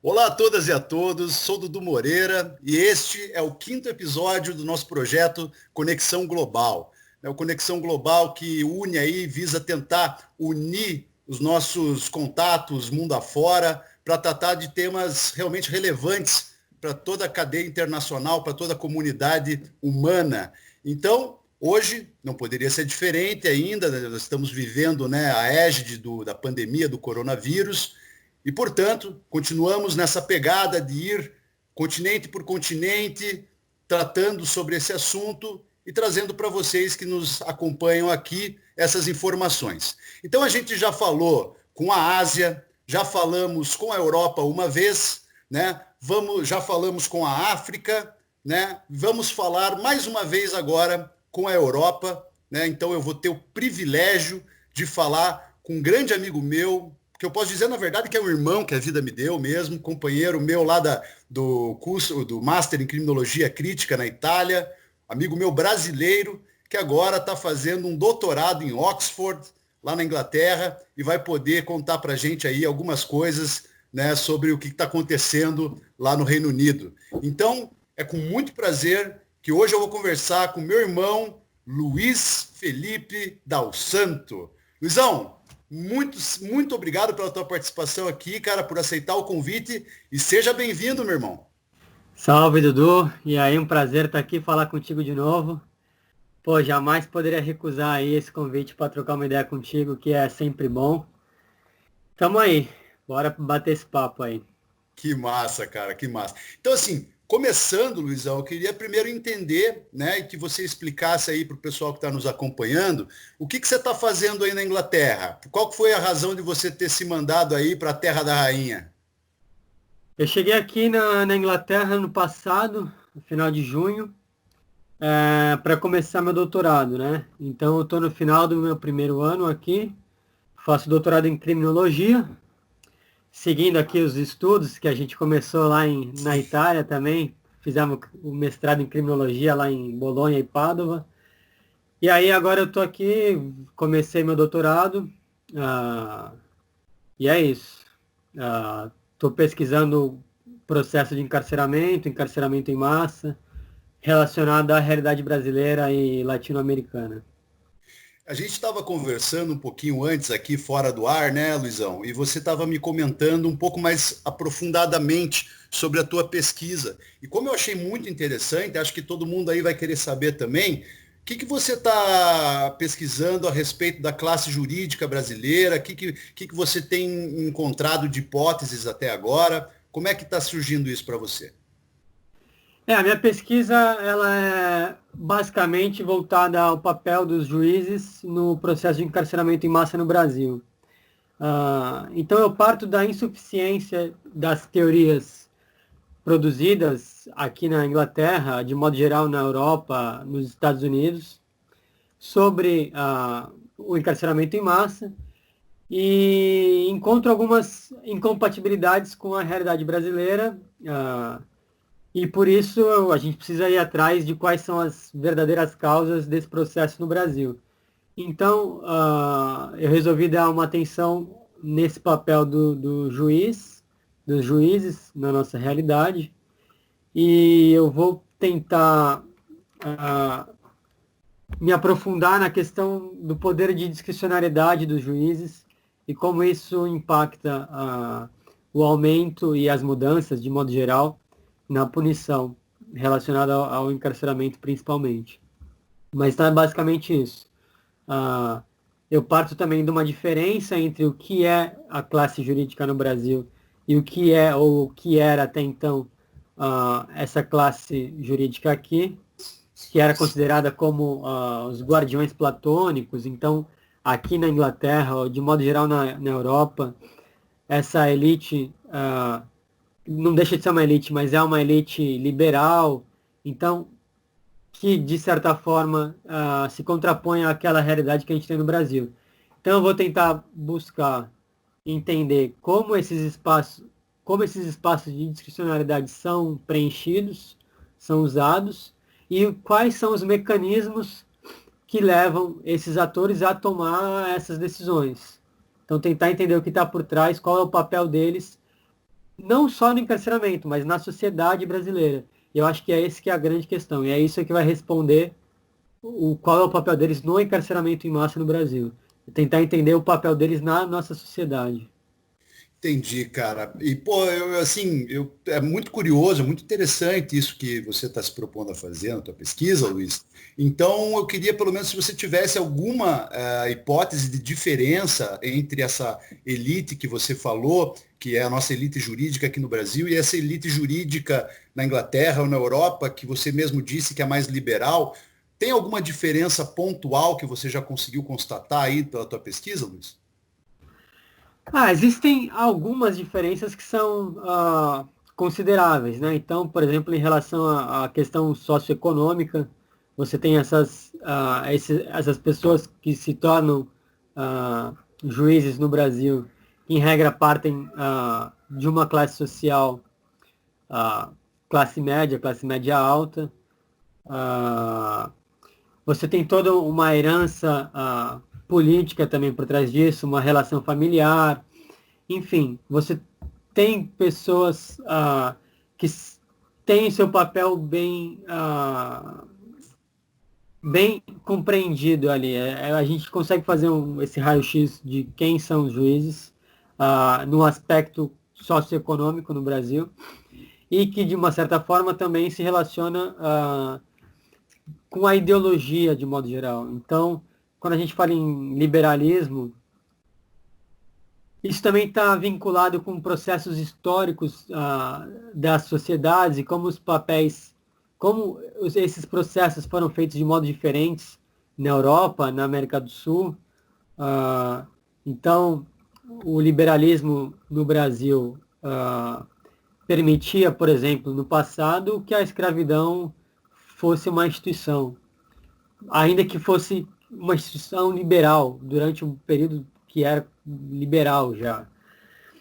Olá a todas e a todos, sou Dudu Moreira e este é o quinto episódio do nosso projeto Conexão Global. É o Conexão Global que une aí, visa tentar unir os nossos contatos mundo afora para tratar de temas realmente relevantes para toda a cadeia internacional, para toda a comunidade humana. Então, hoje não poderia ser diferente ainda, nós estamos vivendo, a égide da pandemia do coronavírus. E, portanto, continuamos nessa pegada de ir continente por continente, tratando sobre esse assunto e trazendo para vocês que nos acompanham aqui essas informações. Então, a gente já falou com a Ásia, já falamos com a Europa uma vez, né? Já falamos com a África, né? Vamos falar mais uma vez agora com a Europa, né? Então, eu vou ter o privilégio de falar com um grande amigo meu, que eu posso dizer, na verdade, que é um irmão que a vida me deu mesmo, companheiro meu lá do curso, do Master em Criminologia Crítica na Itália, amigo meu brasileiro, que agora está fazendo um doutorado em Oxford, lá na Inglaterra, e vai poder contar para a gente aí algumas coisas, né, sobre o que está acontecendo lá no Reino Unido. Então, é com muito prazer que hoje eu vou conversar com meu irmão Luiz Felipe Dal Santo. Luizão, muito obrigado pela tua participação aqui, cara, por aceitar o convite e seja bem-vindo, meu irmão. Salve, Dudu. E aí, um prazer estar aqui falar contigo de novo. Pô, jamais poderia recusar aí esse convite para trocar uma ideia contigo, que é sempre bom. Tamo aí. Bora bater esse papo aí. Que massa, cara, que massa. Então, assim, começando, Luizão, eu queria primeiro entender, né, e que você explicasse aí para o pessoal que está nos acompanhando, o que você está fazendo aí na Inglaterra? Qual foi a razão de você ter se mandado aí para a Terra da Rainha? Eu cheguei aqui na Inglaterra no passado, no final de junho, para começar meu doutorado, né? Então, eu estou no final do meu primeiro ano aqui, faço doutorado em criminologia, seguindo aqui os estudos que a gente começou lá na Itália também, fizemos o mestrado em criminologia lá em Bolonha e Pádua. E aí agora eu tô aqui, comecei meu doutorado, ah, e é isso. Estou pesquisando processo de encarceramento em massa, relacionado à realidade brasileira e latino-americana. A gente estava conversando um pouquinho antes aqui fora do ar, né, Luizão? E você estava me comentando um pouco mais aprofundadamente sobre a tua pesquisa. E como eu achei muito interessante, acho que todo mundo aí vai querer saber também, o que você está pesquisando a respeito da classe jurídica brasileira? O que você tem encontrado de hipóteses até agora? Como é que está surgindo isso para você? A minha pesquisa ela é basicamente voltada ao papel dos juízes no processo de encarceramento em massa no Brasil. Então eu parto da insuficiência das teorias produzidas aqui na Inglaterra, de modo geral na Europa, nos Estados Unidos, sobre o encarceramento em massa e encontro algumas incompatibilidades com a realidade brasileira. E por isso a gente precisa ir atrás de quais são as verdadeiras causas desse processo no Brasil. Então, eu resolvi dar uma atenção nesse papel do juiz, dos juízes na nossa realidade, e eu vou tentar me aprofundar na questão do poder de discricionariedade dos juízes e como isso impacta o aumento e as mudanças, de modo geral, na punição relacionada ao encarceramento principalmente. Mas então é basicamente isso. Eu parto também de uma diferença entre o que é a classe jurídica no Brasil e o que é ou o que era até então essa classe jurídica aqui, que era considerada como os guardiões platônicos. Então, aqui na Inglaterra, ou de modo geral na Europa, essa elite não deixa de ser uma elite, mas é uma elite liberal, então, que de certa forma se contrapõe àquela realidade que a gente tem no Brasil. Então, eu vou tentar buscar entender como esses espaços de discricionariedade são preenchidos, são usados, e quais são os mecanismos que levam esses atores a tomar essas decisões. Então, tentar entender o que está por trás, qual é o papel deles não só no encarceramento, mas na sociedade brasileira. Eu acho que é esse que é a grande questão, e é isso que vai responder qual é o papel deles no encarceramento em massa no Brasil. Tentar entender o papel deles na nossa sociedade. Entendi, cara. E, pô, é muito curioso, é muito interessante isso que você está se propondo a fazer na tua pesquisa, Luiz. Então, eu queria, pelo menos, se você tivesse alguma hipótese de diferença entre essa elite que você falou, que é a nossa elite jurídica aqui no Brasil, e essa elite jurídica na Inglaterra ou na Europa, que você mesmo disse que é mais liberal. Tem alguma diferença pontual que você já conseguiu constatar aí pela tua pesquisa, Luiz? Existem algumas diferenças que são consideráveis, né? Então, por exemplo, em relação à questão socioeconômica, você tem essas pessoas que se tornam juízes no Brasil, que em regra partem de uma classe social, ah, classe média alta. Você tem toda uma herança política também por trás disso, uma relação familiar, enfim, você tem pessoas que têm seu papel bem compreendido ali. A gente consegue fazer esse raio-x de quem são os juízes no aspecto socioeconômico no Brasil e que, de uma certa forma, também se relaciona com a ideologia de modo geral. Então, quando a gente fala em liberalismo, isso também está vinculado com processos históricos das sociedades e como os papéis, como esses processos foram feitos de modo diferentes na Europa, na América do Sul. Então, o liberalismo no Brasil permitia, por exemplo, no passado, que a escravidão fosse uma instituição, ainda que fosse uma instituição liberal, durante um período que era liberal já.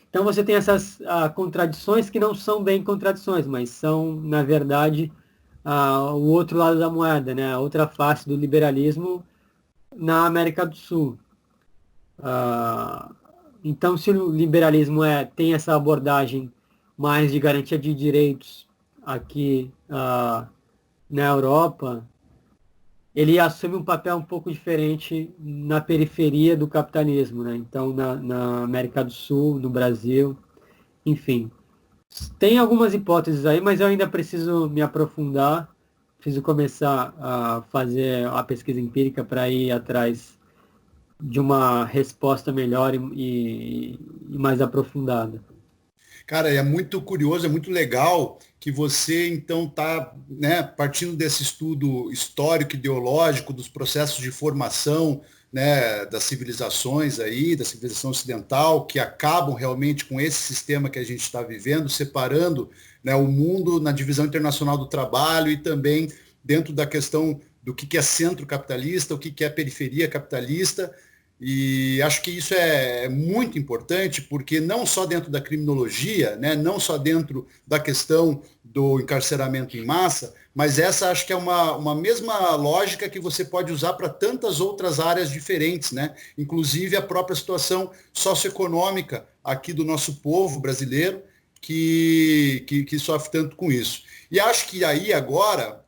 Então você tem essas contradições que não são bem contradições, mas são, na verdade, o outro lado da moeda, né? A outra face do liberalismo na América do Sul. Então, se o liberalismo tem essa abordagem mais de garantia de direitos aqui na Europa, ele assume um papel um pouco diferente na periferia do capitalismo, né? Então, na América do Sul, no Brasil, enfim. Tem algumas hipóteses aí, mas eu ainda preciso me aprofundar, preciso começar a fazer a pesquisa empírica para ir atrás de uma resposta melhor e mais aprofundada. Cara, é muito curioso, é muito legal que você, então, está, né, partindo desse estudo histórico, ideológico, dos processos de formação, né, das civilizações aí, da civilização ocidental, que acabam realmente com esse sistema que a gente está vivendo, separando, né, o mundo na divisão internacional do trabalho e também dentro da questão do que é centro capitalista, o que é periferia capitalista. E acho que isso é muito importante, porque não só dentro da criminologia, né, não só dentro da questão do encarceramento em massa, mas essa acho que é uma mesma lógica que você pode usar para tantas outras áreas diferentes, né? Inclusive a própria situação socioeconômica aqui do nosso povo brasileiro, que sofre tanto com isso. E acho que aí agora,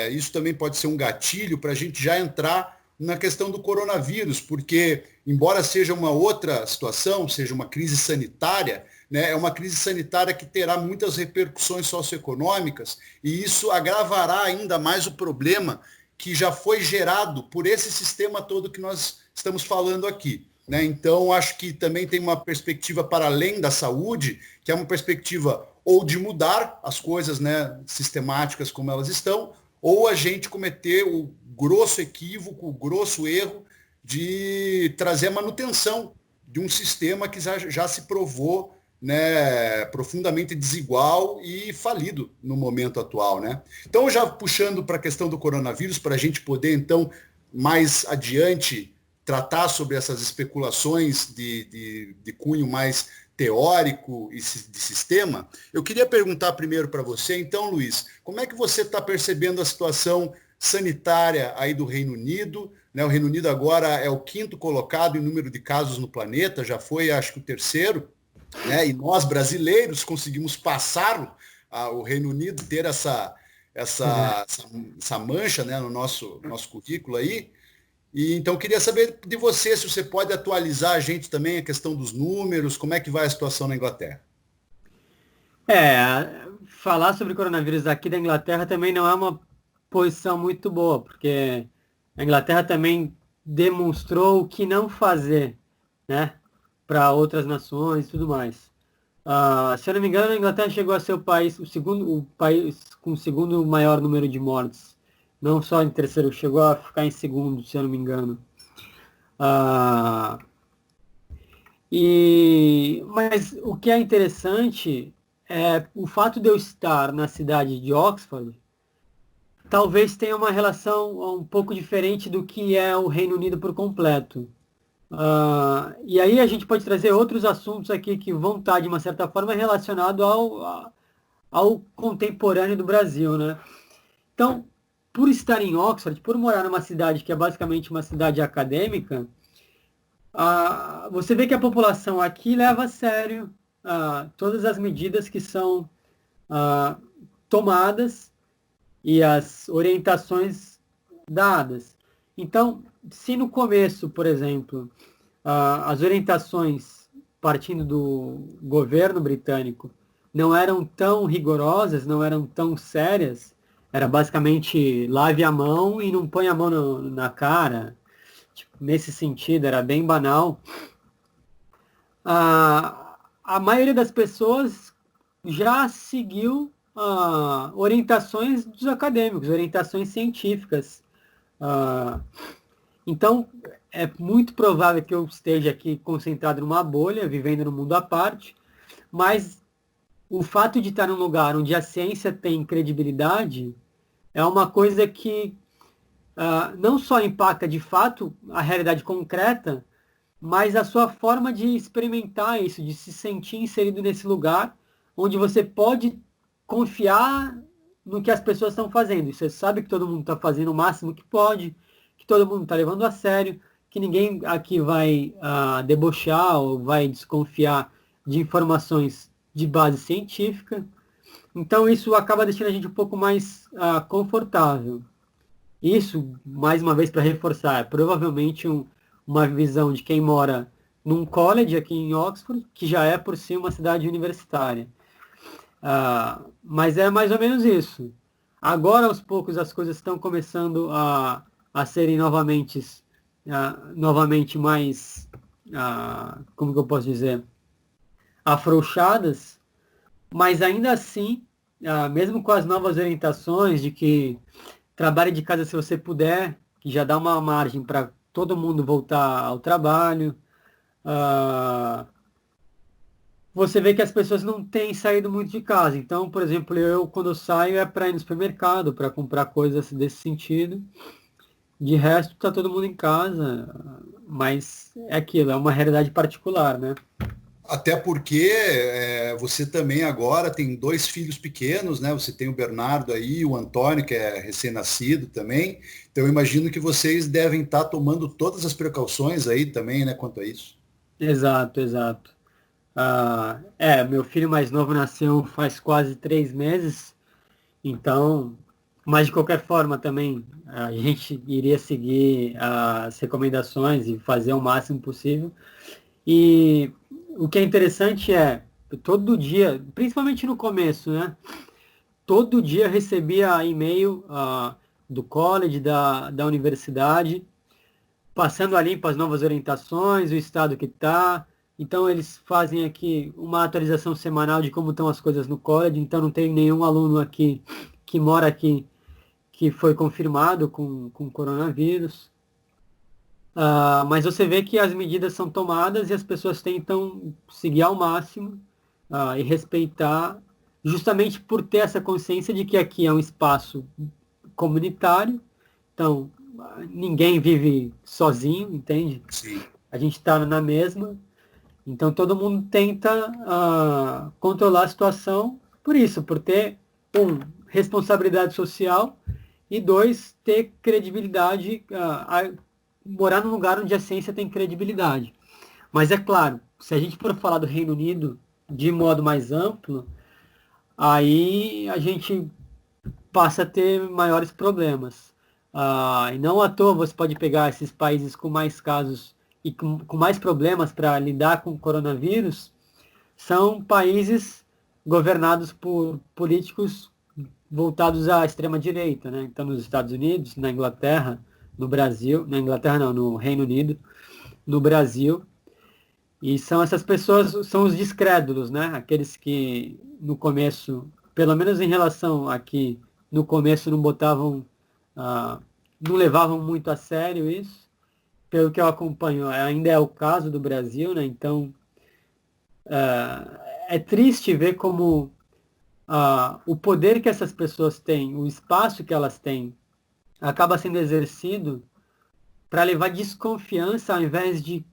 isso também pode ser um gatilho para a gente já entrar na questão do coronavírus, porque, embora seja uma outra situação, seja uma crise sanitária, né, é uma crise sanitária que terá muitas repercussões socioeconômicas e isso agravará ainda mais o problema que já foi gerado por esse sistema todo que nós estamos falando aqui. Né? Então, acho que também tem uma perspectiva para além da saúde, que é uma perspectiva ou de mudar as coisas, né, sistemáticas como elas estão, ou a gente cometer o grosso equívoco, o grosso erro de trazer a manutenção de um sistema que já se provou, né, profundamente desigual e falido no momento atual. Né? Então, já puxando para a questão do coronavírus, para a gente poder, então, mais adiante, tratar sobre essas especulações de cunho mais teórico e de sistema, eu queria perguntar primeiro para você, então, Luiz, como é que você está percebendo a situação sanitária aí do Reino Unido? Né? O Reino Unido agora é o 5º colocado em número de casos no planeta, já foi, acho que, o 3º. né? E nós, brasileiros, conseguimos passar o Reino Unido, ter essa mancha, né, no nosso currículo aí. E então queria saber de você, se você pode atualizar a gente também a questão dos números, como é que vai a situação na Inglaterra? Falar sobre coronavírus aqui da Inglaterra também não é uma posição muito boa, porque a Inglaterra também demonstrou o que não fazer, né, para outras nações e tudo mais. Se eu não me engano, a Inglaterra chegou a ser o país com o segundo maior número de mortes. Não só em terceiro, chegou a ficar em segundo, se eu não me engano. Ah, mas o que é interessante é o fato de eu estar na cidade de Oxford, talvez tenha uma relação um pouco diferente do que é o Reino Unido por completo. E aí a gente pode trazer outros assuntos aqui que vão estar, de uma certa forma, relacionados ao contemporâneo do Brasil, né? Então, por estar em Oxford, por morar numa cidade que é basicamente uma cidade acadêmica, você vê que a população aqui leva a sério todas as medidas que são tomadas e as orientações dadas. Então, se no começo, por exemplo, as orientações partindo do governo britânico não eram tão rigorosas, não eram tão sérias, era basicamente lave a mão e não põe a mão na cara. Tipo, nesse sentido, era bem banal. A maioria das pessoas já seguiu orientações dos acadêmicos, orientações científicas. Então, é muito provável que eu esteja aqui concentrado numa bolha, vivendo no mundo à parte, mas o fato de estar num lugar onde a ciência tem credibilidade é uma coisa que não só impacta de fato a realidade concreta, mas a sua forma de experimentar isso, de se sentir inserido nesse lugar onde você pode confiar no que as pessoas estão fazendo. Você sabe que todo mundo está fazendo o máximo que pode, que todo mundo está levando a sério, que ninguém aqui vai debochar ou vai desconfiar de informações de base científica. Então isso acaba deixando a gente um pouco mais confortável. Isso, mais uma vez, para reforçar, é provavelmente uma visão de quem mora num college aqui em Oxford, que já é por si uma cidade universitária. Mas é mais ou menos isso. Agora, aos poucos, as coisas estão começando a serem novamente mais, como que eu posso dizer, afrouxadas, mas ainda assim, mesmo com as novas orientações de que trabalhe de casa se você puder, que já dá uma margem para todo mundo voltar ao trabalho, você vê que as pessoas não têm saído muito de casa. Então, por exemplo, eu quando eu saio é para ir no supermercado, para comprar coisas desse sentido. De resto, está todo mundo em casa, mas é aquilo, é uma realidade particular, né? Até porque você também agora tem dois filhos pequenos, né? Você tem o Bernardo aí, o Antônio, que é recém-nascido também. Então, eu imagino que vocês devem estar tomando todas as precauções aí também, né, quanto a isso. Exato, exato. Meu filho mais novo nasceu faz quase 3 meses, então, mas de qualquer forma também a gente iria seguir as recomendações e fazer o máximo possível. E o que é interessante é, todo dia, principalmente no começo, né? Todo dia eu recebia e-mail do college, da universidade, passando a limpo as novas orientações, o estado que está. Então eles fazem aqui uma atualização semanal de como estão as coisas no college, então não tem nenhum aluno aqui que mora aqui que foi confirmado com coronavírus. Mas você vê que as medidas são tomadas e as pessoas tentam seguir ao máximo e respeitar, justamente por ter essa consciência de que aqui é um espaço comunitário, então ninguém vive sozinho, entende? Sim. A gente está na mesma, então todo mundo tenta controlar a situação por isso, por ter, responsabilidade social e dois, ter credibilidade, morar num lugar onde a ciência tem credibilidade. Mas é claro, se a gente for falar do Reino Unido de modo mais amplo, aí a gente passa a ter maiores problemas. E não à toa você pode pegar esses países com mais casos e com mais problemas para lidar com o coronavírus, são países governados por políticos voltados à extrema-direita, né? Então, nos Estados Unidos, na Inglaterra, no Brasil, na Inglaterra não, no Reino Unido, no Brasil, e são essas pessoas, são os descrédulos, né? Aqueles que no começo, pelo menos em relação aqui, no começo não botavam, não levavam muito a sério isso. Pelo que eu acompanho, ainda é o caso do Brasil, né? Então, é triste ver como o poder que essas pessoas têm, o espaço que elas têm, acaba sendo exercido para levar desconfiança ao invés de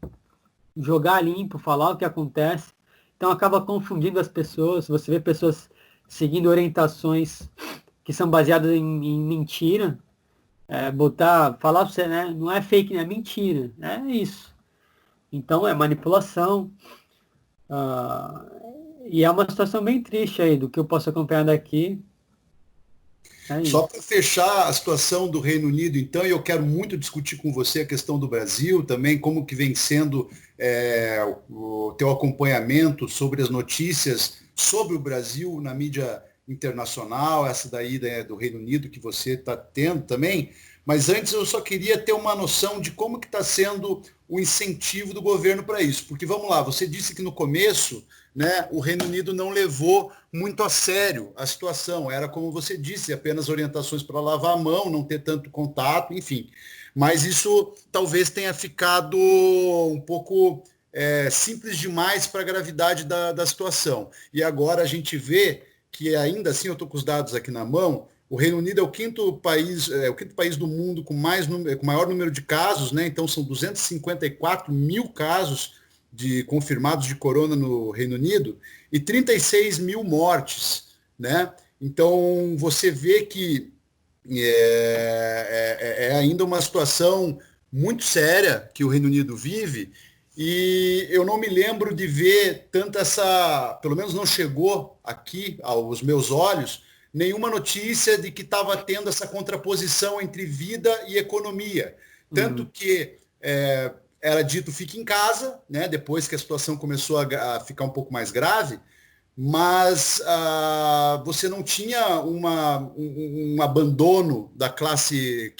jogar limpo, falar o que acontece. Então acaba confundindo as pessoas. Você vê pessoas seguindo orientações que são baseadas em mentira. Falar para você, né? Não é fake, é mentira. É isso. Então é manipulação. E é uma situação bem triste aí, do que eu posso acompanhar daqui. Só para fechar a situação do Reino Unido, então, e eu quero muito discutir com você a questão do Brasil também, como que vem sendo o teu acompanhamento sobre as notícias sobre o Brasil na mídia internacional, essa daí do Reino Unido que você está tendo também. Mas antes eu só queria ter uma noção de como que está sendo o incentivo do governo para isso. Porque vamos lá, você disse que no começo, né, o Reino Unido não levou muito a sério a situação. Era como você disse, apenas orientações para lavar a mão, não ter tanto contato, enfim. Mas isso talvez tenha ficado um pouco simples demais para a gravidade da situação. E agora a gente vê que ainda assim, eu estou com os dados aqui na mão, o Reino Unido é o quinto país do mundo com maior número de casos, né? Então são 254 mil casos confirmados de corona no Reino Unido e 36 mil mortes, né? Então você vê que é ainda uma situação muito séria que o Reino Unido vive, e eu não me lembro de ver pelo menos não chegou aqui aos meus olhos, nenhuma notícia de que estava tendo essa contraposição entre vida e economia. Tanto que era dito fique em casa, né, depois que a situação começou a ficar um pouco mais grave, mas você não tinha um abandono da classe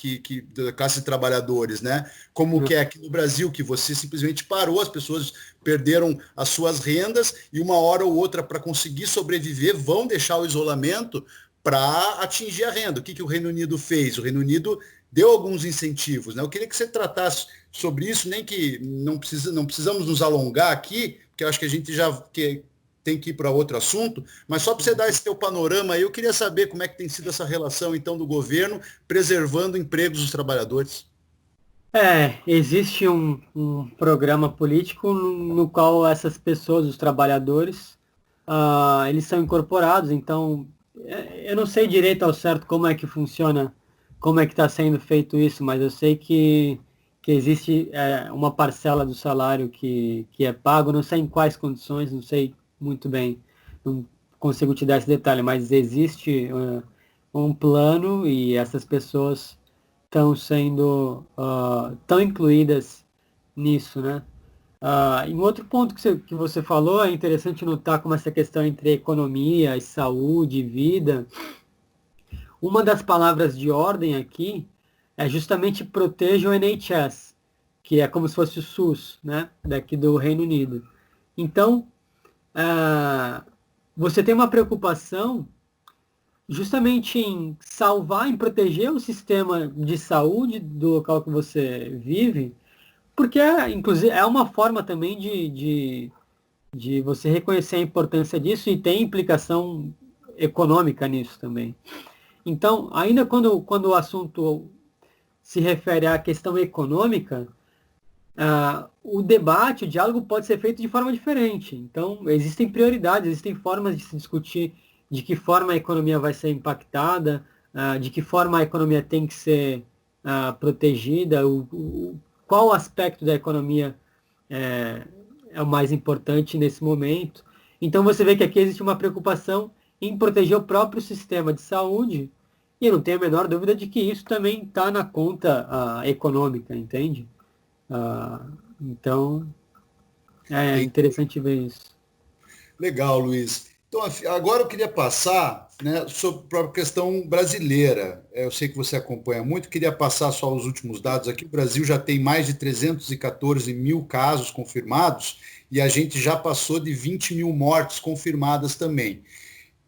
da classe de trabalhadores, né? Como que é aqui no Brasil, que você simplesmente parou, as pessoas perderam as suas rendas e uma hora ou outra, para conseguir sobreviver, vão deixar o isolamento para atingir a renda. O que o Reino Unido fez? O Reino Unido deu alguns incentivos, né? Eu queria que você tratasse sobre isso, nem que não precisamos nos alongar aqui, porque eu acho que a gente já tem que ir para outro assunto, mas só para você dar esse teu panorama aí, eu queria saber como é que tem sido essa relação, então, do governo preservando empregos dos trabalhadores. Existe um programa político no qual essas pessoas, os trabalhadores, eles são incorporados. Então, eu não sei direito ao certo como é que funciona, como é que está sendo feito isso, mas eu sei que existe uma parcela do salário que é pago, não sei em quais condições, não sei muito bem, não consigo te dar esse detalhe, mas existe um plano e essas pessoas estão sendo tão incluídas nisso, né? E um outro ponto que você falou, é interessante notar como essa questão entre economia e saúde e vida, uma das palavras de ordem aqui é justamente proteja o NHS, que é como se fosse o SUS, né, daqui do Reino Unido. Então, você tem uma preocupação justamente em salvar, em proteger o sistema de saúde do local que você vive, porque, inclusive, é uma forma também de você reconhecer a importância disso e tem implicação econômica nisso também. Então, ainda quando o assunto se refere à questão econômica, o debate, o diálogo pode ser feito de forma diferente. Então, existem prioridades, existem formas de se discutir de que forma a economia vai ser impactada, de que forma a economia tem que ser protegida, qual aspecto da economia é o mais importante nesse momento. Então você vê que aqui existe uma preocupação em proteger o próprio sistema de saúde, e eu não tenho a menor dúvida de que isso também está na conta econômica, entende? Então, é interessante ver isso. Legal, Luiz. Então, agora eu queria passar, né, sobre a questão brasileira. Eu sei que você acompanha muito, queria passar só os últimos dados aqui. O Brasil já tem mais de 314 mil casos confirmados e a gente já passou de 20 mil mortes confirmadas também.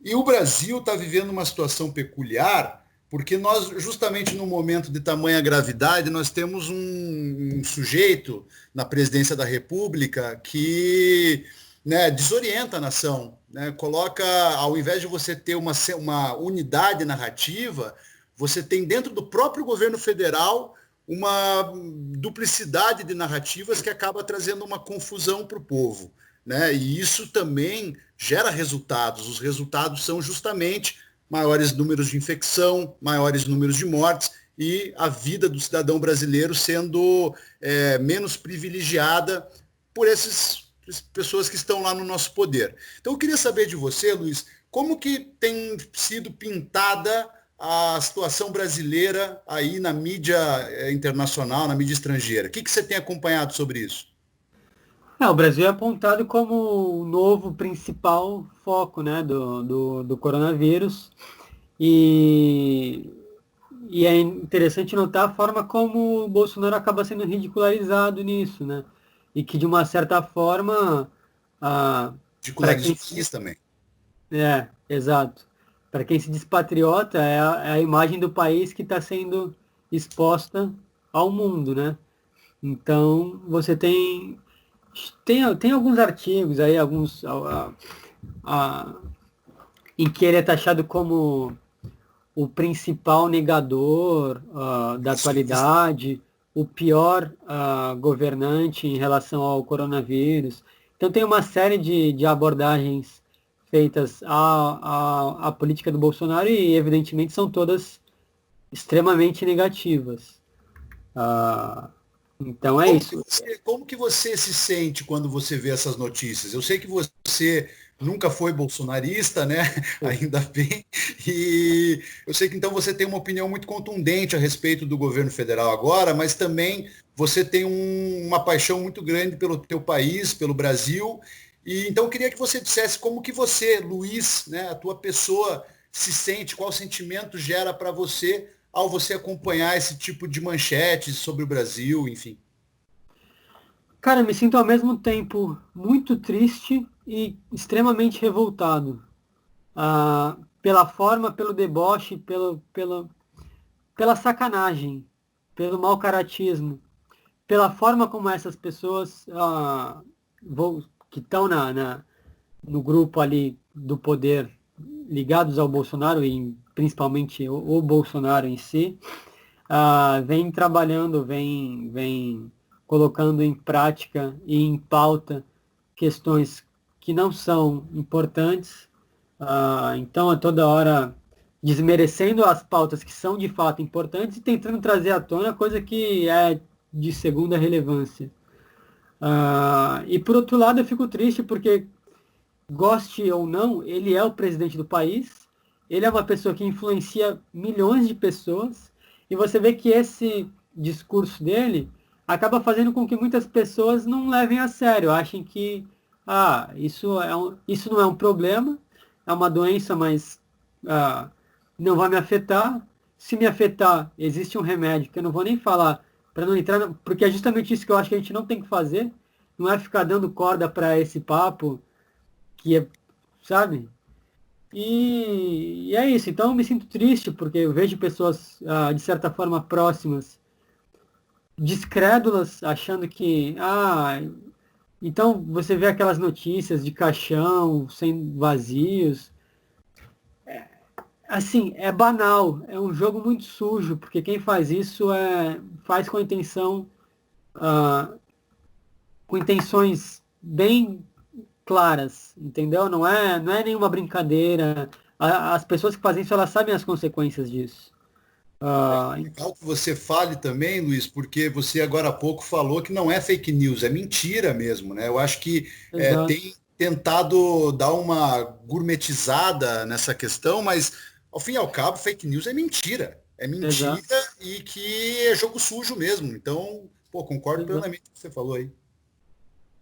E o Brasil está vivendo uma situação peculiar, porque nós, justamente no momento de tamanha gravidade, nós temos um sujeito na presidência da República que, né, desorienta a nação, né, coloca, ao invés de você ter uma unidade narrativa, você tem dentro do próprio governo federal uma duplicidade de narrativas que acaba trazendo uma confusão para o povo, né? E isso também gera resultados. Os resultados são justamente maiores números de infecção, maiores números de mortes e a vida do cidadão brasileiro sendo menos privilegiada por essas pessoas que estão lá no nosso poder. Então eu queria saber de você, Luiz, como que tem sido pintada a situação brasileira aí na mídia internacional, na mídia estrangeira? O que você tem acompanhado sobre isso? O Brasil é apontado como o novo principal foco, né, do coronavírus. E é interessante notar a forma como o Bolsonaro acaba sendo ridicularizado nisso, né? E que, de uma certa forma, para quem Ridicularizou também. exato. Para quem se diz patriota, é a imagem do país que está sendo exposta ao mundo, né? Então, você tem alguns artigos aí, em que ele é taxado como o principal negador da atualidade, o pior governante em relação ao coronavírus. Então tem uma série de abordagens feitas à política do Bolsonaro e, evidentemente, são todas extremamente negativas. Então é isso. Como que você se sente quando você vê essas notícias? Eu sei que você nunca foi bolsonarista, né? Ainda bem. E eu sei que então você tem uma opinião muito contundente a respeito do governo federal agora, mas também você tem uma paixão muito grande pelo teu país, pelo Brasil. E então eu queria que você dissesse como que você, Luiz, né, a tua pessoa, se sente, qual sentimento gera para você ao você acompanhar esse tipo de manchetes sobre o Brasil, enfim? Cara, eu me sinto ao mesmo tempo muito triste e extremamente revoltado. Pela forma, pelo deboche, pela sacanagem, pelo mau caratismo, pela forma como essas pessoas que estão no grupo ali do poder, ligados ao Bolsonaro e principalmente o Bolsonaro em si, vem trabalhando, vem colocando em prática e em pauta questões que não são importantes. Então, a toda hora desmerecendo as pautas que são de fato importantes e tentando trazer à tona coisa que é de segunda relevância. E por outro lado, eu fico triste porque, goste ou não, ele é o presidente do país, ele é uma pessoa que influencia milhões de pessoas, e você vê que esse discurso dele acaba fazendo com que muitas pessoas não levem a sério, achem que isso não é um problema, é uma doença, mas não vai me afetar. Se me afetar, existe um remédio que eu não vou nem falar, para não entrar, porque é justamente isso que eu acho que a gente não tem que fazer, não é ficar dando corda para esse papo, que é, sabe? E é isso. Então eu me sinto triste, porque eu vejo pessoas, de certa forma, próximas, descrédulas, achando que, então você vê aquelas notícias de caixão sem vazios. Assim, é banal, é um jogo muito sujo, porque quem faz isso faz com intenções bem claras, entendeu? Não é nenhuma brincadeira. As pessoas que fazem isso, elas sabem as consequências disso. Legal que você fale também, Luiz, porque você agora há pouco falou que não é fake news, é mentira mesmo, né? Eu acho que Exato, tem tentado dar uma gourmetizada nessa questão, mas ao fim e ao cabo, fake news é mentira. É exato, mentira e que é jogo sujo mesmo. Então, pô, concordo exato. plenamente com o que você falou aí.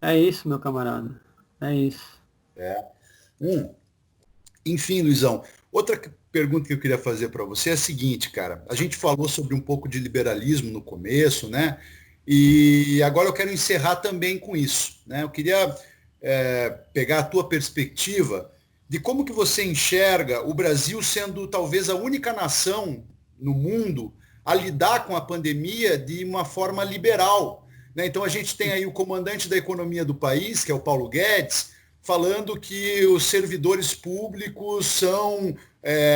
É isso, meu camarada. É isso. Hum. Enfim, Luizão, outra pergunta que eu queria fazer para você é a seguinte, cara. A gente falou sobre um pouco de liberalismo no começo, né? E agora eu quero encerrar também com isso, né? Eu queria pegar a tua perspectiva de como que você enxerga o Brasil sendo talvez a única nação no mundo a lidar com a pandemia de uma forma liberal, né? Então a gente tem aí o comandante da economia do país, que é o Paulo Guedes, falando que os servidores públicos são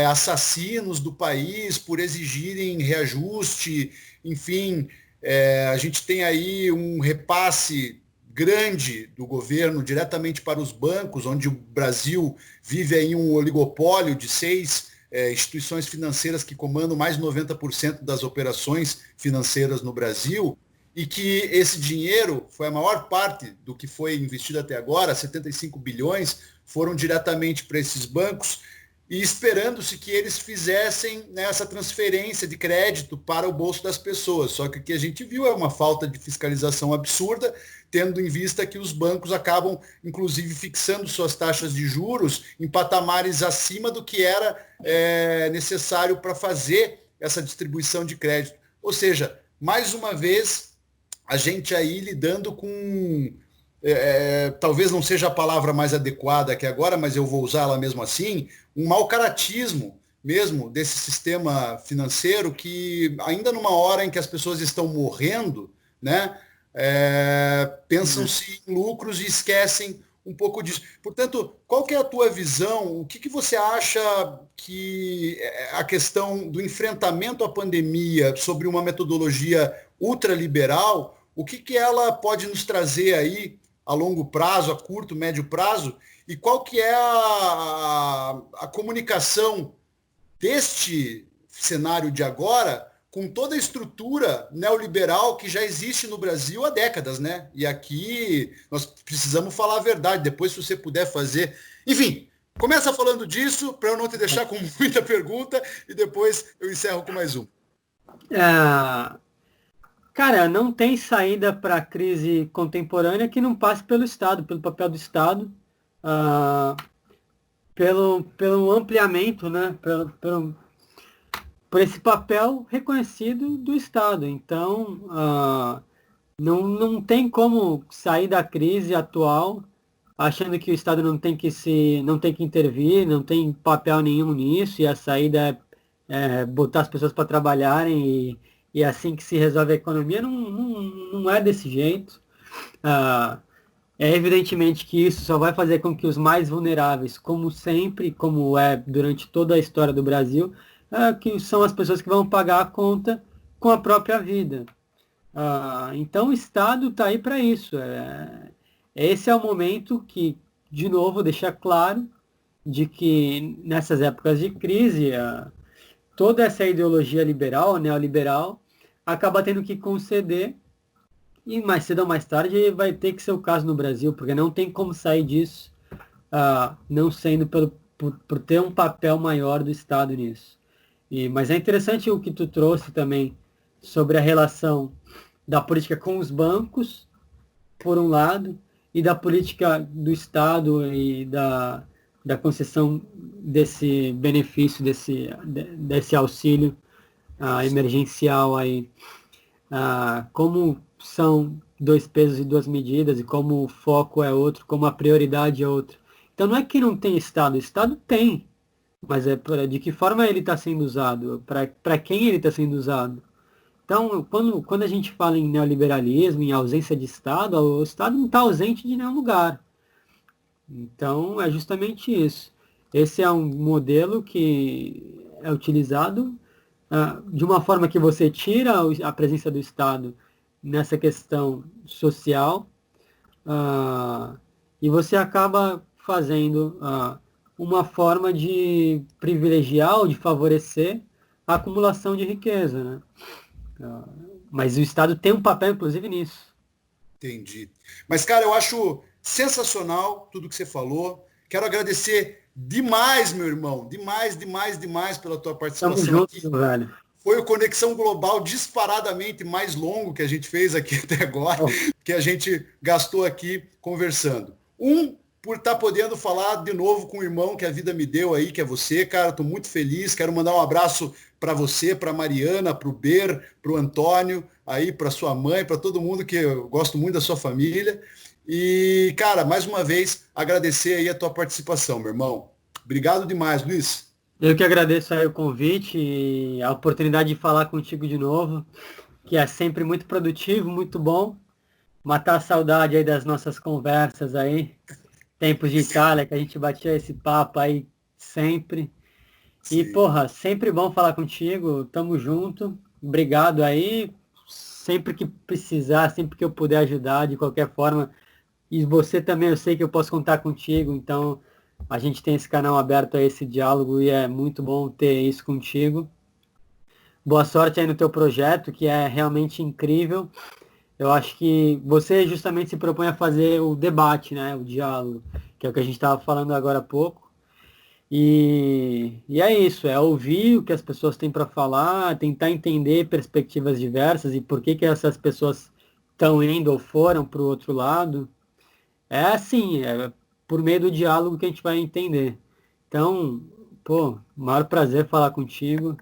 assassinos do país por exigirem reajuste, enfim, a gente tem aí um repasse grande do governo diretamente para os bancos, onde o Brasil vive aí um oligopólio de 6 instituições financeiras que comandam mais de 90% das operações financeiras no Brasil, e que esse dinheiro foi a maior parte do que foi investido até agora, 75 bilhões, foram diretamente para esses bancos, e esperando-se que eles fizessem, né, essa transferência de crédito para o bolso das pessoas. Só que o que a gente viu é uma falta de fiscalização absurda, tendo em vista que os bancos acabam, inclusive, fixando suas taxas de juros em patamares acima do que era necessário para fazer essa distribuição de crédito. Ou seja, mais uma vez, a gente aí lidando com, talvez não seja a palavra mais adequada aqui agora, mas eu vou usá-la mesmo assim, um mau caratismo mesmo desse sistema financeiro que ainda numa hora em que as pessoas estão morrendo, né, pensam-se em lucros e esquecem um pouco disso. Portanto, qual que é a tua visão? O que você acha que a questão do enfrentamento à pandemia sobre uma metodologia ultraliberal, o que ela pode nos trazer aí a longo prazo, a curto, médio prazo, e qual que é a comunicação deste cenário de agora com toda a estrutura neoliberal que já existe no Brasil há décadas, né? E aqui nós precisamos falar a verdade, depois se você puder fazer. Enfim, começa falando disso, para eu não te deixar com muita pergunta, e depois eu encerro com mais um. É, cara, não tem saída para a crise contemporânea que não passe pelo Estado, pelo papel do Estado, ah, pelo ampliamento, né? Por esse papel reconhecido do Estado. Então, não tem como sair da crise atual achando que o Estado não tem que intervir, não tem papel nenhum nisso, e a saída é botar as pessoas para trabalharem e é assim que se resolve a economia. Não é desse jeito. Ah, é evidentemente que isso só vai fazer com que os mais vulneráveis, como sempre, como é durante toda a história do Brasil, que são as pessoas que vão pagar a conta com a própria vida. Então o Estado está aí para isso. Esse é o momento que, de novo, deixar claro de que nessas épocas de crise, toda essa ideologia liberal, neoliberal, acaba tendo que conceder, e mais cedo ou mais tarde vai ter que ser o caso no Brasil, porque não tem como sair disso, não sendo por ter um papel maior do Estado nisso. Mas é interessante o que tu trouxe também sobre a relação da política com os bancos, por um lado, e da política do Estado e da concessão desse benefício, desse auxílio emergencial aí. Como são dois pesos e duas medidas, e como o foco é outro, como a prioridade é outra. Então não é que não tem Estado, o Estado tem, mas de que forma ele está sendo usado, para quem ele está sendo usado. Então, quando a gente fala em neoliberalismo, em ausência de Estado, o Estado não está ausente de nenhum lugar. Então, é justamente isso. Esse é um modelo que é utilizado de uma forma que você tira a presença do Estado nessa questão social, e você acaba fazendo uma forma de privilegiar ou de favorecer a acumulação de riqueza, né? Mas o Estado tem um papel, inclusive, nisso. Entendi. Mas, cara, eu acho sensacional tudo que você falou. Quero agradecer demais, meu irmão. Demais, demais, demais pela tua participação Tamo junto, aqui. velho. Foi o Conexão Global disparadamente mais longo que a gente fez aqui até agora, que a gente gastou aqui conversando. Por estar podendo falar de novo com o irmão que a vida me deu aí, que é você, cara. Estou muito feliz. Quero mandar um abraço para você, para Mariana, para o Ber, para o Antônio, aí para sua mãe, para todo mundo que eu gosto muito da sua família. E, cara, mais uma vez, agradecer aí a tua participação, meu irmão. Obrigado demais, Luiz. Eu que agradeço aí o convite e a oportunidade de falar contigo de novo, que é sempre muito produtivo, muito bom. Matar a saudade aí das nossas conversas aí. Tempos de Itália, que a gente batia esse papo aí sempre. E, Sim. porra, sempre bom falar contigo. Tamo junto. Obrigado aí. Sempre que precisar, sempre que eu puder ajudar, de qualquer forma. E você também, eu sei que eu posso contar contigo. Então, a gente tem esse canal aberto a esse diálogo e é muito bom ter isso contigo. Boa sorte aí no teu projeto, que é realmente incrível. Eu acho que você justamente se propõe a fazer o debate, né? O diálogo, que é o que a gente estava falando agora há pouco. E é isso, é ouvir o que as pessoas têm para falar, tentar entender perspectivas diversas e por que que essas pessoas estão indo ou foram para o outro lado. É assim, é por meio do diálogo que a gente vai entender. Então, pô, maior prazer falar contigo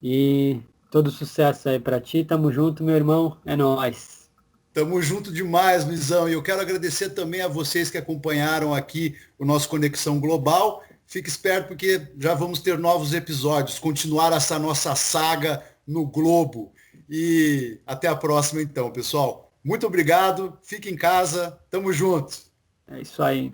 e todo sucesso aí para ti. Tamo junto, meu irmão. É nóis. Tamo junto demais, Luizão. E eu quero agradecer também a vocês que acompanharam aqui o nosso Conexão Global. Fique esperto porque já vamos ter novos episódios, continuar essa nossa saga no Globo. E até a próxima então, pessoal. Muito obrigado, fique em casa, tamo junto. É isso aí.